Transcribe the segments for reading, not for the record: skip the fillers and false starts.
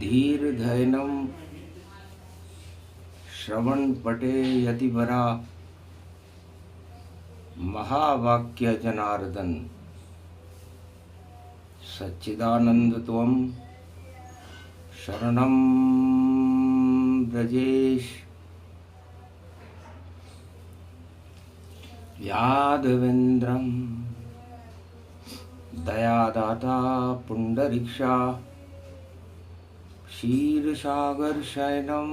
धीर धैनम श्रवण पटे यतिवरा महावाक्य जनार्दन सच्चिदानंद त्वं शरणं ब्रजेश। यादवेन्द्रं दयादाता पुंडरीक्षा क्षीरसागर शयनं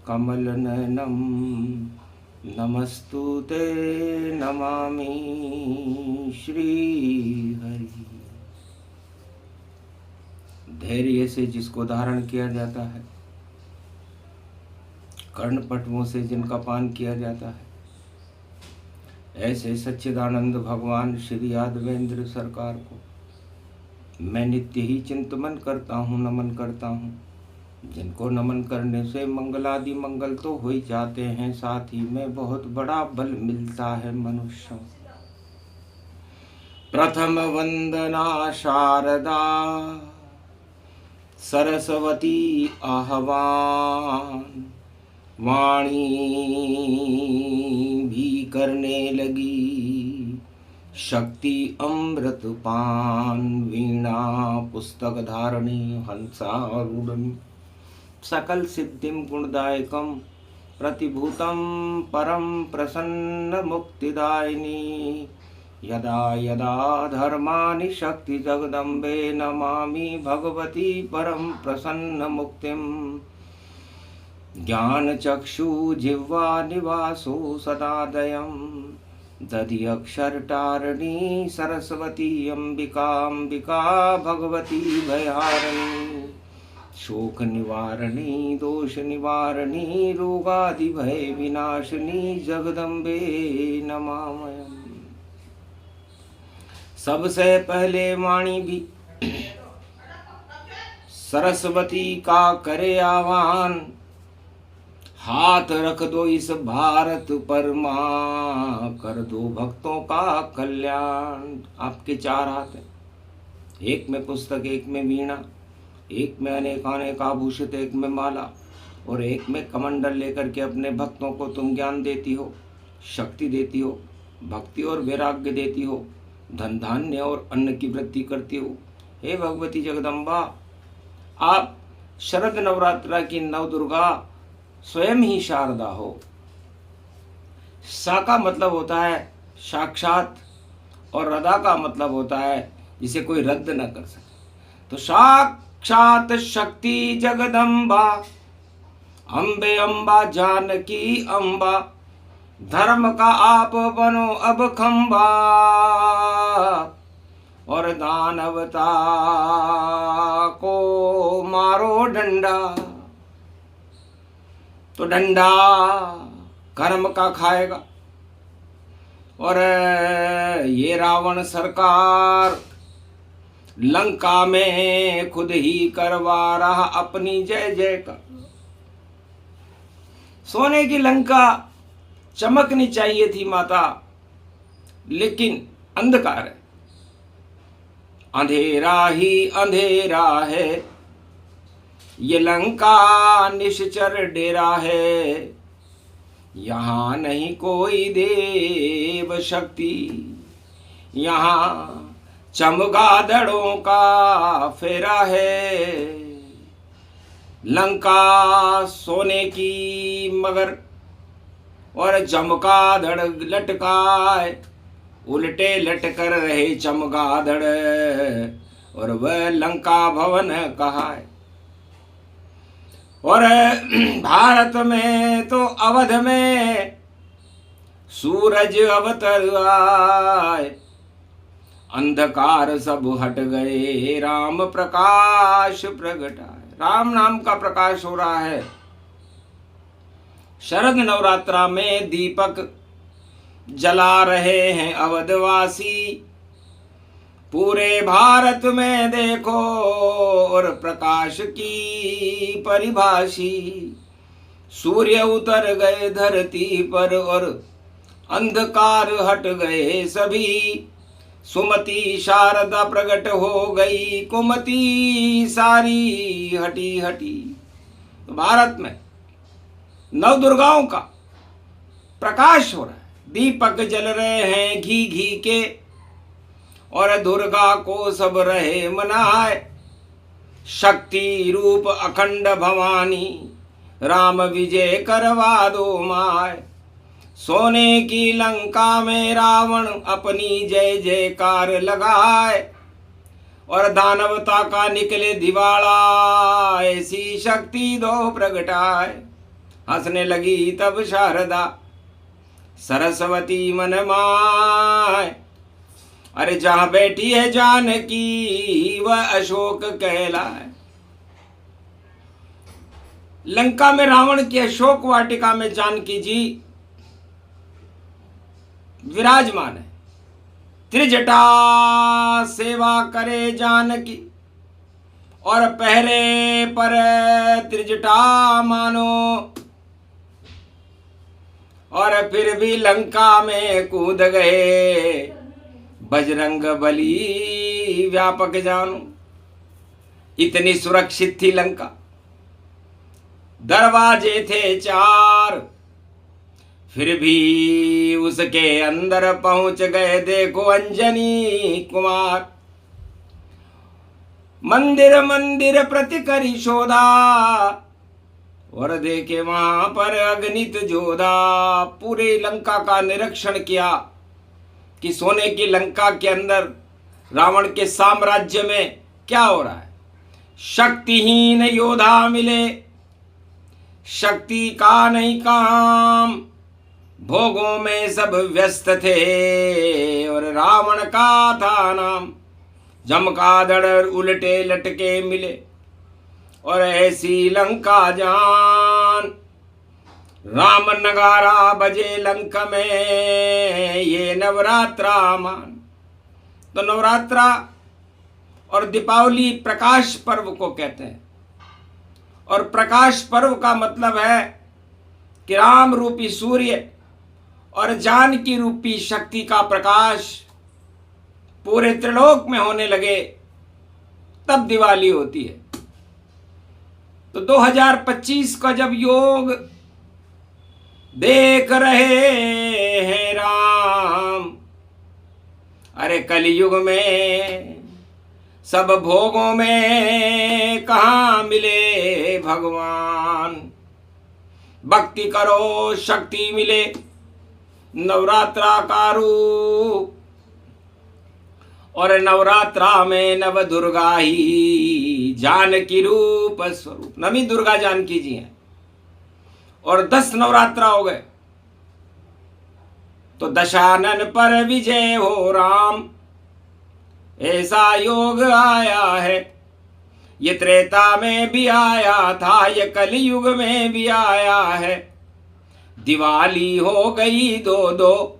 कमलनयनं नमस्तुते नमामि श्रीहरि। धैर्य से जिसको धारण किया जाता है, कर्णपटुओं से जिनका पान किया जाता है, ऐसे सच्चिदानंद भगवान श्री यादवेंद्र सरकार को मैं नित्य ही चिंतन करता हूँ, नमन करता हूँ। जिनको नमन करने से मंगलादि मंगल तो हो ही जाते हैं, साथ ही में बहुत बड़ा बल मिलता है मनुष्यों। प्रथम वंदना शारदा सरस्वती आह्वान, वाणी भी करने लगी शक्ति अमृत पान, वीणा पुस्तक धारणी हंसारूढ़ सकल सिद्धिम गुणदायकम प्रतिभूतम परम प्रसन्न मुक्तिदायिनी। यदा यदा धर्मानि शक्ति जगदम्बे नमामि भगवती परम प्रसन्न मुक्तिम। ज्ञान चक्षु जिह्वा निवासो सदादयं दधि अक्षर टारणी सरस्वती अंबिका अंबिका भगवती भयारिणी। शोक निवारणी दोष निवारणी रोगादि भय विनाशिनी जगदम्बे नमामयम्। सबसे पहले वाणी भी सरस्वती का करे आह्वान, हाथ रख दो इस भारत पर माँ, कर दो भक्तों का कल्याण। आपके चार हाथ हैं, एक में पुस्तक, एक में वीणा, एक में अनेकानेक आभूषित, एक में माला और एक में कमंडल लेकर के अपने भक्तों को तुम ज्ञान देती हो, शक्ति देती हो, भक्ति और वैराग्य देती हो, धन धान्य और अन्न की वृद्धि करती हो। हे भगवती जगदम्बा, आप शरद नवरात्रा की नव दुर्गा स्वयं ही शारदा हो। सा का मतलब होता है साक्षात और रदा का मतलब होता है जिसे कोई रद्द न कर सके। तो साक्षात शक्ति जगदम्बा अम्बे अम्बा जानकी अम्बा, धर्म का आप बनो अब खंबा और दानवता को मारो डंडा। तो डंडा कर्म का खाएगा और ये रावण सरकार लंका में खुद ही करवा रहा अपनी जय जय का। सोने की लंका चमकनी चाहिए थी माता, लेकिन अंधकार है, अंधेरा ही अंधेरा है, ये लंका निश्चर डेरा है। यहाँ नहीं कोई देव शक्ति, यहाँ चमगादड़ों का फेरा है। लंका सोने की मगर और चमगादड़ लटकाए, उल्टे लटकर रहे चमगादड़ और वह लंका भवन कहाँ है। और भारत में तो अवध में सूरज अवतर आए, अंधकार सब हट गए, राम प्रकाश प्रगट आए। राम नाम का प्रकाश हो रहा है। शरद नवरात्रा में दीपक जला रहे हैं अवधवासी, पूरे भारत में देखो और प्रकाश की परिभाषी। सूर्य उतर गए धरती पर और अंधकार हट गए सभी, सुमति शारदा प्रकट हो गई, कुमति सारी हटी हटी। तो भारत में नव दुर्गाओं का प्रकाश हो रहा है, दीपक जल रहे हैं घी घी के, और दुर्गा को सब रहे मनाए। शक्ति रूप अखंड भवानी, राम विजय करवा दो माय। सोने की लंका में रावण अपनी जय जयकार लगाए, और दानवता का निकले दिवाला, ऐसी शक्ति दो प्रगटाए। हंसने लगी तब शारदा सरस्वती मन माय, अरे जहां बैठी है जानकी वह अशोक कहलाए। लंका में रावण की अशोक वाटिका में जानकी जी विराजमान है। त्रिजटा सेवा करे जानकी, और पहरे पर त्रिजटा मानो, और फिर भी लंका में कूद गए बजरंग बली व्यापक जानो। इतनी सुरक्षित थी लंका, दरवाजे थे 4, फिर भी उसके अंदर पहुंच गए देखो अंजनी कुमार। मंदिर मंदिर प्रति करी शोधा, और देखे वहां पर अगणित जोधा। पूरे लंका का निरीक्षण किया कि सोने की लंका के अंदर रावण के साम्राज्य में क्या हो रहा है। शक्तिहीन योद्धा मिले, शक्ति का नहीं काम, भोगों में सब व्यस्त थे, और रावण का था नाम। जमकादड़ उलटे लटके मिले, और ऐसी लंका जान। राम नगारा बजे लंका में, ये नवरात्रा मान। तो नवरात्रा और दीपावली प्रकाश पर्व को कहते हैं, और प्रकाश पर्व का मतलब है कि राम रूपी सूर्य और जानकी रूपी शक्ति का प्रकाश पूरे त्रिलोक में होने लगे, तब दिवाली होती है। तो 2025 का जब योग देख रहे हैं राम, अरे कलयुग में सब भोगों में कहाँ मिले भगवान। भक्ति करो शक्ति मिले, नवरात्रा का रूप, और नवरात्रा में नव दुर्गा ही जानकी रूप स्वरूप। नवी दुर्गा जानकी जी हैं, और 10 नवरात्रा हो गए। तो दशानन पर विजय हो राम, ऐसा योग आया है। ये त्रेता में भी आया था, ये कलयुग में भी आया है। दिवाली हो गई 2-2,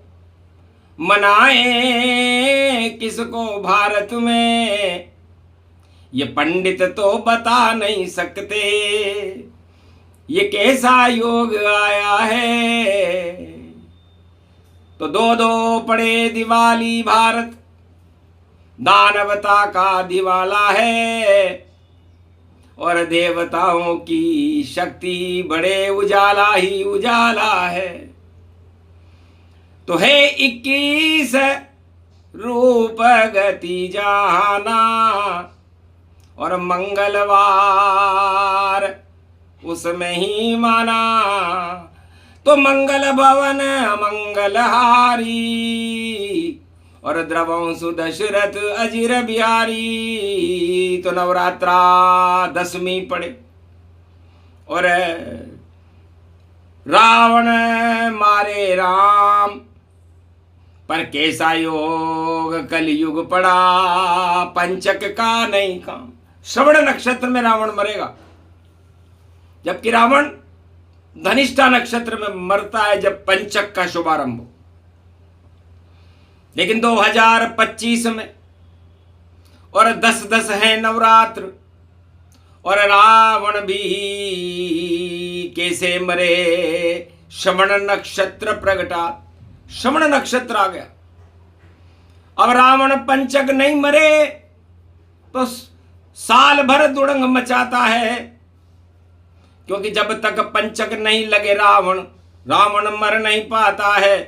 मनाए किसको भारत में, ये पंडित तो बता नहीं सकते ये कैसा योग आया है। तो 2-2 पड़े दिवाली भारत, दानवता का दिवाला है, और देवताओं की शक्ति बड़े उजाला ही उजाला है। तो है 21 रूप गति जाना, और मंगलवार उसमें ही माना। तो मंगल भवन मंगलहारी, और द्रवंशु दशरथ अजिर बिहारी। तो नवरात्रा 10वीं पड़े, और रावण मारे राम, पर कैसा योग कलयुग पड़ा, पंचक का नहीं काम। श्रवण नक्षत्र में रावण मरेगा, जबकि रावण धनिष्ठा नक्षत्र में मरता है जब पंचक का शुभारंभ हो। लेकिन 2025 में और 10-10 है नवरात्र, और रावण भी कैसे मरे, श्रवण नक्षत्र प्रगटा। श्रवण नक्षत्र आ गया, अब रावण पंचक नहीं मरे तो साल भर दुड़ंग मचाता है, क्योंकि जब तक पंचक नहीं लगे रावण मर नहीं पाता है।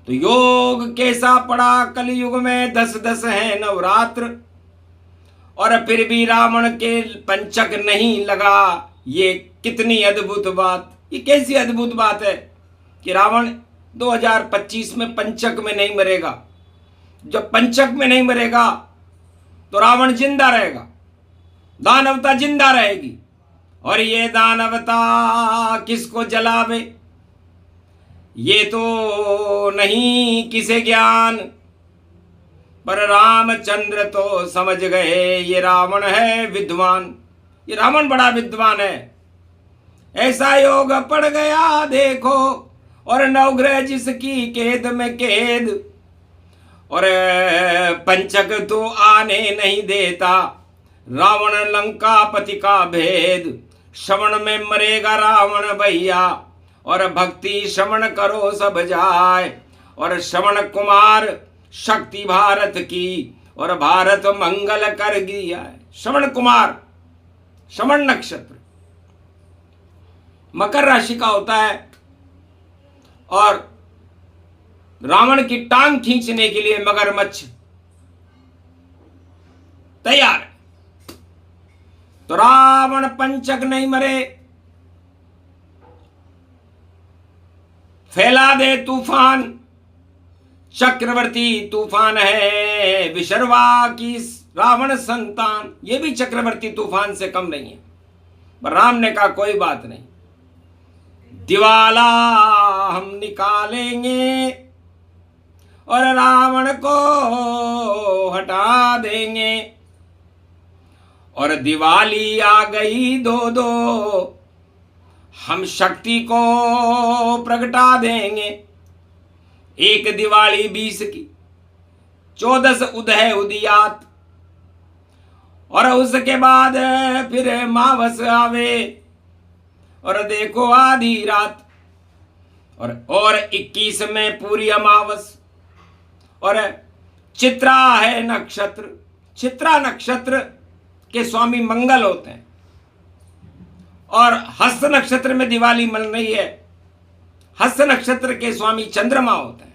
तो योग कैसा पड़ा कलयुग में 10-10 है नवरात्र, और फिर भी रावण के पंचक नहीं लगा। ये कितनी अद्भुत बात, ये कैसी अद्भुत बात है कि रावण 2025 में पंचक में नहीं मरेगा। जब पंचक में नहीं मरेगा तो रावण जिंदा रहेगा, दानवता जिंदा रहेगी। और ये दानवता किसको जलावे, ये तो नहीं किसे ज्ञान, पर रामचंद्र तो समझ गए ये रावण है विद्वान। ये रावण बड़ा विद्वान है, ऐसा योग पड़ गया देखो, और नवग्रह जिसकी कैद में कैद, और पंचक तो आने नहीं देता। रावण लंकापति का भेद, श्रवण में मरेगा रावण भैया, और भक्ति श्रवण करो सब जाए। और श्रवण कुमार शक्ति भारत की, और भारत मंगल कर गया। श्रवण कुमार, श्रवण नक्षत्र मकर राशि का होता है, और रावण की टांग खींचने के लिए मगरमच्छ तैयार है। तो रावण पंचक नहीं मरे, फैला दे तूफान, चक्रवर्ती तूफान है विशर्वा की रावण संतान। ये भी चक्रवर्ती तूफान से कम नहीं है। पर राम ने कहा कोई बात नहीं, दिवाला हम निकालेंगे और रावण को हटा देंगे। और दिवाली आ गई दो हम शक्ति को प्रगटा देंगे। एक दिवाली 20 की, 14 उदय उदियात, और उसके बाद फिर मावस आवे, और देखो आधी रात, और 21 में पूरी अमावस, और चित्रा है नक्षत्र। चित्रा नक्षत्र के स्वामी मंगल होते हैं, और हस्त नक्षत्र में दिवाली मन रही है, हस्त नक्षत्र के स्वामी चंद्रमा होते हैं।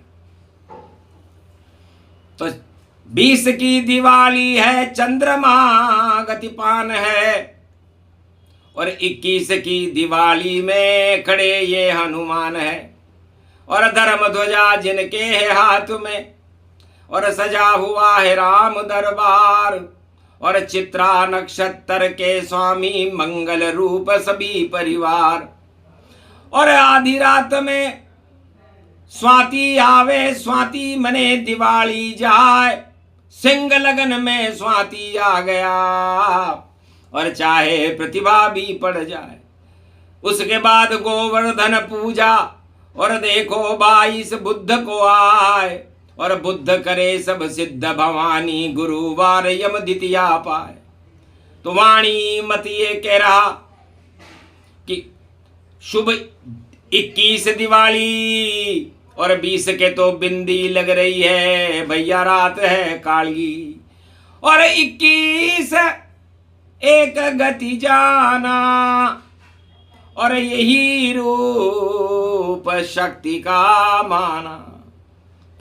तो 20 की दिवाली है, चंद्रमा गतिपान है, और 21 की दिवाली में खड़े ये हनुमान है, और धर्म ध्वजा जिनके है हाथ में, और सजा हुआ है राम दरबार, और चित्रा नक्षत्र के स्वामी मंगल रूप सभी परिवार। और आधी रात में स्वाति आवे, स्वाति मने दिवाली जाए, सिंह लगन में स्वाति आ गया, और चाहे प्रतिभा भी पड़ जाए। उसके बाद गोवर्धन पूजा, और देखो 22 बुद्ध को आए, और बुद्ध करे सब सिद्ध भवानी, गुरुवार यम द्वितीया पाए। तो वाणी मत ये कह रहा कि शुभ 21 दिवाली, और 20 के तो बिंदी लग रही है भैया, रात है काली, और 21 एक गति जाना, और यही रूप शक्ति का माना।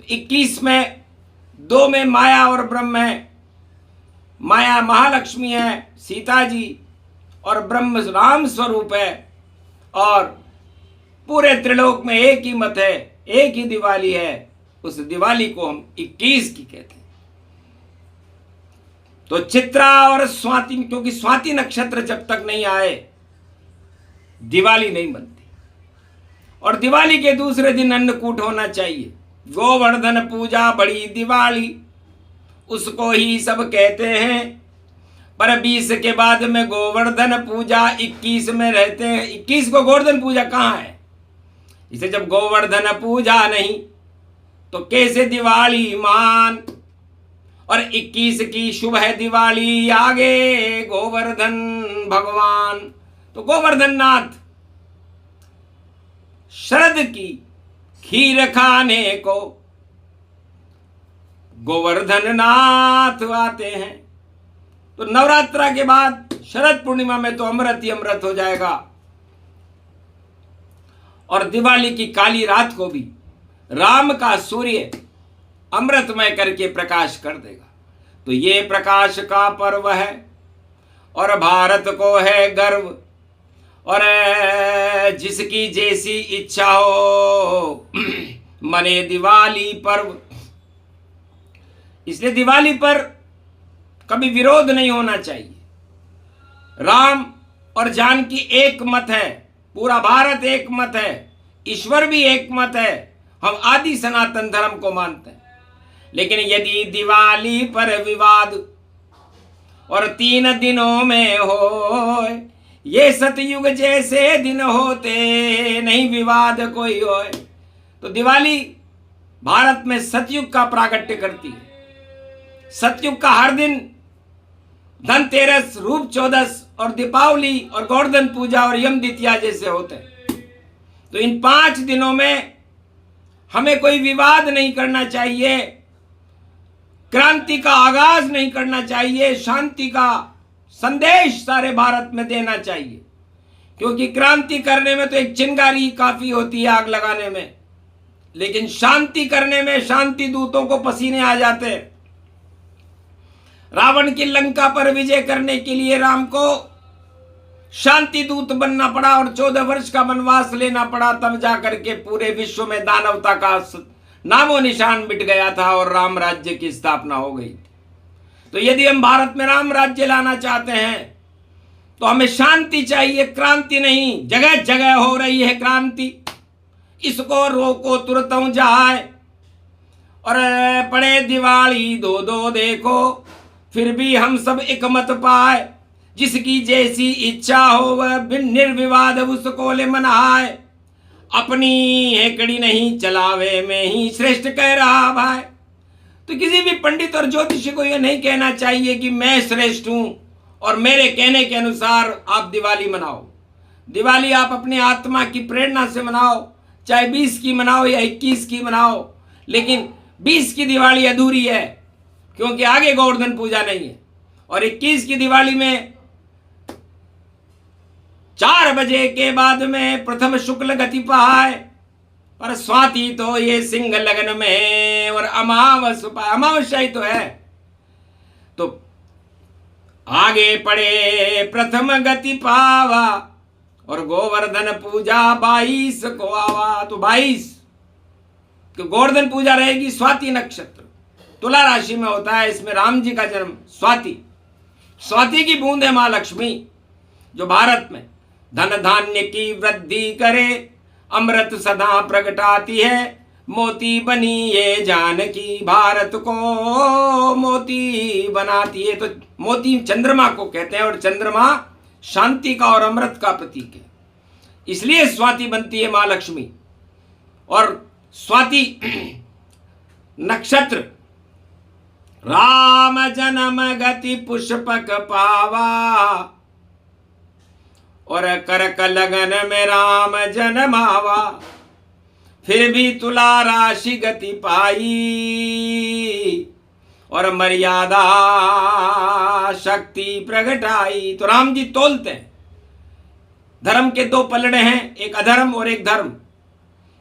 21 में 2 में माया और ब्रह्म है। माया महालक्ष्मी है सीता जी, और ब्रह्म राम स्वरूप है, और पूरे त्रिलोक में एक ही मत है, एक ही दिवाली है। उस दिवाली को हम 21 की कहते हैं। तो चित्रा और स्वाति, क्योंकि स्वाति नक्षत्र जब तक नहीं आए दिवाली नहीं बनती। और दिवाली के दूसरे दिन अन्नकूट होना चाहिए। गोवर्धन पूजा बड़ी दिवाली, उसको ही सब कहते हैं। पर 20 के बाद में गोवर्धन पूजा 21 में रहते हैं। 21 को गोवर्धन पूजा कहाँ है? इसे जब गोवर्धन पूजा नहीं तो कैसे दिवाली मान? और 21 की शुभ है दिवाली, आगे गोवर्धन भगवान। तो गोवर्धन नाथ शरद की खीर खाने को गोवर्धन नाथ आते हैं। तो नवरात्रा के बाद शरद पूर्णिमा में तो अमृत ही अमृत हो जाएगा, और दिवाली की काली रात को भी राम का सूर्य अमृतमय करके प्रकाश कर देगा। तो ये प्रकाश का पर्व है और भारत को है गर्व, और जिसकी जैसी इच्छा हो मने दिवाली पर्व। इसलिए दिवाली पर कभी विरोध नहीं होना चाहिए। राम और जानकी एक मत है, पूरा भारत एक मत है, ईश्वर भी एक मत है, हम आदि सनातन धर्म को मानते हैं। लेकिन यदि दिवाली पर विवाद और 3 दिनों में हो, ये सतयुग जैसे दिन होते नहीं विवाद कोई होए। तो दिवाली भारत में सतयुग का प्राकट्य करती है। सतयुग का हर दिन धनतेरस, रूप चौदस और दीपावली और गोवर्धन पूजा और यम द्वितीया जैसे होते हैं। तो इन 5 दिनों में हमें कोई विवाद नहीं करना चाहिए, क्रांति का आगाज नहीं करना चाहिए, शांति का संदेश सारे भारत में देना चाहिए। क्योंकि क्रांति करने में तो एक चिंगारी काफी होती है आग लगाने में, लेकिन शांति करने में शांति दूतों को पसीने आ जाते हैं। रावण की लंका पर विजय करने के लिए राम को शांति दूत बनना पड़ा और 14 वर्ष का वनवास लेना पड़ा, तब जाकर के पूरे विश्व में दानवता का नामो निशान मिट गया था और राम राज्य की स्थापना हो गई। तो यदि हम भारत में राम राज्य लाना चाहते हैं तो हमें शांति चाहिए, क्रांति नहीं। जगह जगह हो रही है क्रांति, इसको रोको तुरंत जाए। और पड़े दिवाली दो दो देखो, फिर भी हम सब एक मत पाए। जिसकी जैसी इच्छा हो वह बिन निर्विवाद उसको ले मनाए। अपनी हेकड़ी नहीं चलावे में ही श्रेष्ठ कह रहा भाई। तो किसी भी पंडित और ज्योतिषी को यह नहीं कहना चाहिए कि मैं श्रेष्ठ हूं और मेरे कहने के अनुसार आप दिवाली मनाओ। दिवाली आप अपनी आत्मा की प्रेरणा से मनाओ, चाहे 20 की मनाओ या 21 की मनाओ, लेकिन 20 की दिवाली अधूरी है क्योंकि आगे गोवर्धन पूजा नहीं है। और 21 की दिवाली में 4 बजे के बाद में प्रथम शुक्ल गति पाए, पर स्वाति तो ये सिंह लगन में और अमावस्या ही तो है। तो आगे पड़े प्रथम गति पावा और गोवर्धन पूजा 22 को आवा। तो 22 तो गोवर्धन पूजा रहेगी स्वाति नक्षत्र, तुला राशि में होता है। इसमें राम जी का जन्म स्वाति की बूंद है मां लक्ष्मी, जो भारत में धन धान्य की वृद्धि करे, अमृत सदा प्रगटाती है। मोती बनी ये जानकी, भारत को मोती बनाती है। तो मोती चंद्रमा को कहते हैं और चंद्रमा शांति का और अमृत का प्रतीक है, इसलिए स्वाति बनती है मां लक्ष्मी। और स्वाति नक्षत्र राम जन्म गति पुष्पक पावा और करक लगन में राम जन्मावा। फिर भी तुला राशि गति पाई और मर्यादा शक्ति प्रगटाई। तो राम जी तोलते हैं। धर्म के 2 पलड़े हैं, एक अधर्म और एक धर्म।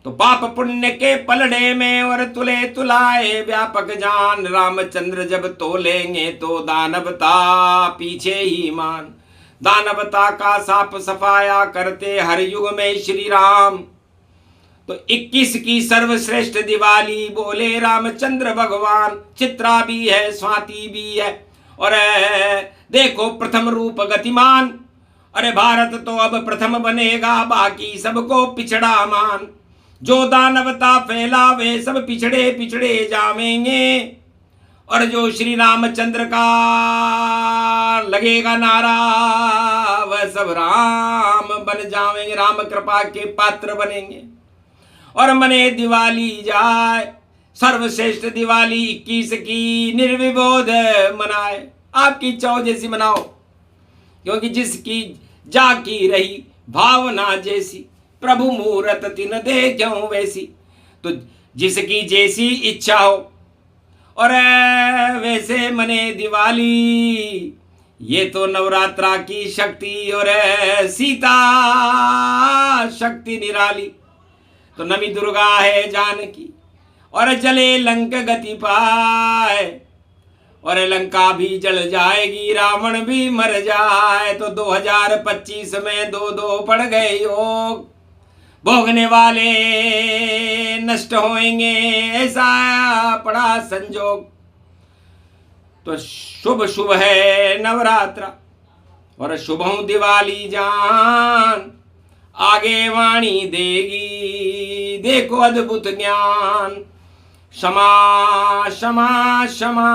तो पाप पुण्य के पलड़े में और तुले तुलाए व्यापक जान। रामचंद्र जब तोलेंगे तो दानवता पीछे ही मान। दानवता का साफ सफाया करते हर युग में श्री राम। तो 21 की सर्वश्रेष्ठ दिवाली बोले रामचंद्र भगवान। चित्रा भी है, स्वाति भी है और देखो प्रथम रूप गतिमान। अरे भारत तो अब प्रथम बनेगा, बाकी सबको पिछड़ा मान। जो दानवता फैलावे सब पिछड़े पिछड़े जावेंगे और जो श्री रामचंद्र का लगेगा नारा वह सब राम बन जावेंगे, राम कृपा के पात्र बनेंगे। और मने दिवाली जाए, सर्वश्रेष्ठ दिवाली 21 की निर्विरोध मनाए। आपकी इच्छा हो जैसी मनाओ, क्योंकि जिसकी जाकी रही भावना जैसी, प्रभु मूरत तिन दे क्यों वैसी। तो जिसकी जैसी इच्छा हो और वैसे मने दिवाली, ये तो नवरात्रा की शक्ति और सीता शक्ति निराली। तो नमी दुर्गा है जानकी और जले लंक गति पाए, और लंका भी जल जाएगी रावण भी मर जाए। तो 2025 में दो दो पड़ गए योग, भोगने वाले नष्ट होंगे ऐसा पड़ा संजोग। तो शुभ शुभ है नवरात्रा और शुभ हूं दिवाली जान, आगे वाणी देगी देखो अद्भुत ज्ञान। क्षमा क्षमा क्षमा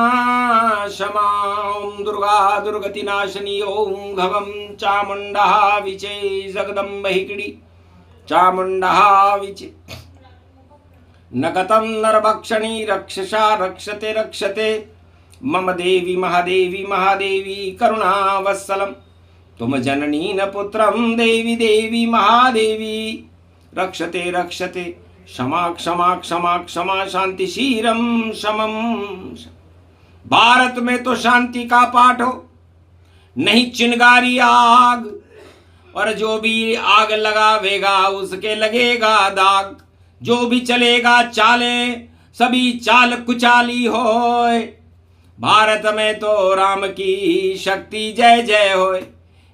क्षमा, ओम दुर्गा दुर्गति नाशिनी, ओम घवम चामुंडा विचे जगदम्ब हिकड़ी चामुंडा विचे। नकतम नरभक्षणी रक्षसा रक्षते रक्षते, मम देवी महादेवी महादेवी करुणावत्सलम। तुम जननी न पुत्रम देवी देवी महादेवी, रक्षते रक्षते क्षमा क्षमा क्षमा क्षमा, शांति शीरम समम। भारत में तो शांति का पाठ हो, नहीं चिंगारी आग, और जो भी आग लगावेगा उसके लगेगा दाग। जो भी चलेगा चाले सभी चाल कुचाली होए, भारत में तो राम की शक्ति जय जय होए।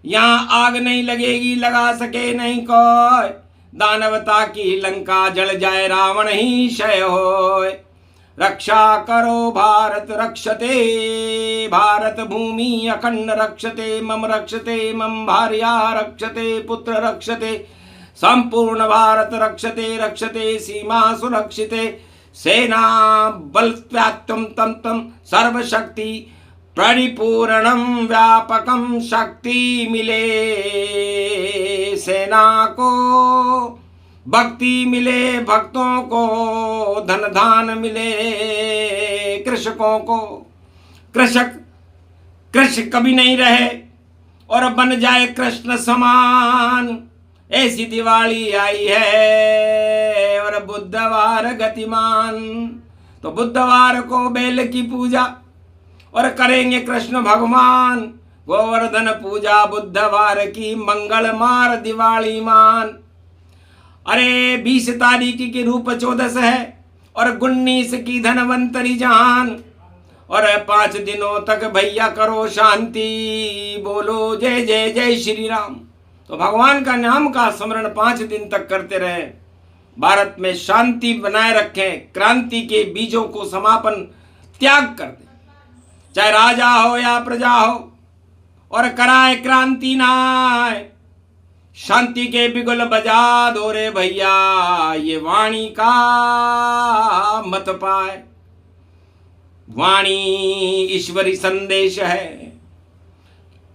यहाँ आग नहीं लगेगी लगा सके नहीं कोई, दानवता की लंका जल जाए रावण ही क्षय होए। रक्षा करो भारत रक्षते, भारत भूमि अखंड रक्षते, मम रक्षते मम भार्या रक्षते, पुत्र रक्षते, संपूर्ण भारत रक्षते रक्षते, सीमा सुरक्षिते, सेना बल व्याप्तम तम तम, सर्वशक्ति परिपूर्णम व्यापकम। शक्ति मिले सेना को, भक्ति मिले भक्तों को, धन धान मिले कृषकों को। कृषक कभी नहीं रहे और बन जाए कृष्ण समान, ऐसी दिवाली आई है और बुधवार गतिमान। तो बुधवार को बेल की पूजा और करेंगे कृष्ण भगवान, गोवर्धन पूजा बुधवार की मंगल मार दिवाली मान। अरे 20 तारीख की रूप 14 है और 19 की धनवंतरी जान, और 5 दिनों तक भैया करो शांति, बोलो जय जय जय श्री राम। तो भगवान का नाम का स्मरण 5 दिन तक करते रहे, भारत में शांति बनाए रखें, क्रांति के बीजों को समापन त्याग कर दे, चाहे राजा हो या प्रजा हो, और कराए क्रांति नाय। शांति के बिगुल बजा दो रे भैया, ये वाणी का मत पाए। वाणी ईश्वरी संदेश है,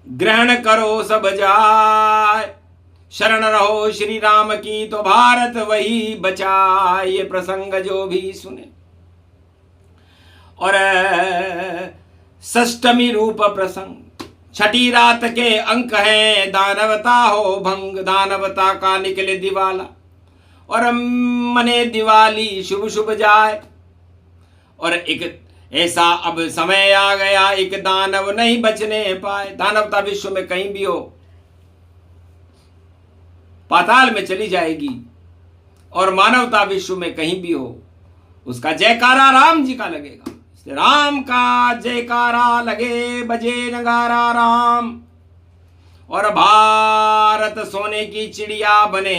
ग्रहण करो सब जाए। शरण रहो श्री राम की तो भारत वही बचाए। ये प्रसंग जो भी सुने, और षष्टमी रूप प्रसंग, छठी रात के अंक हैं, दानवता हो भंग, दानवता का निकले दिवाला, और मने दिवाली शुभ शुभ जाए। और एक ऐसा अब समय आ गया, एक दानव नहीं बचने पाए। दानवता विश्व में कहीं भी हो पाताल में चली जाएगी, और मानवता विश्व में कहीं भी हो उसका जयकारा राम जी का लगेगा। राम का जयकारा लगे, बजे नगारा राम, और भारत सोने की चिड़िया बने,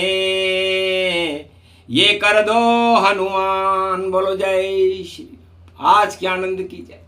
ये कर दो हनुमान। बोलो जय श्री। आज के आनंद की जय।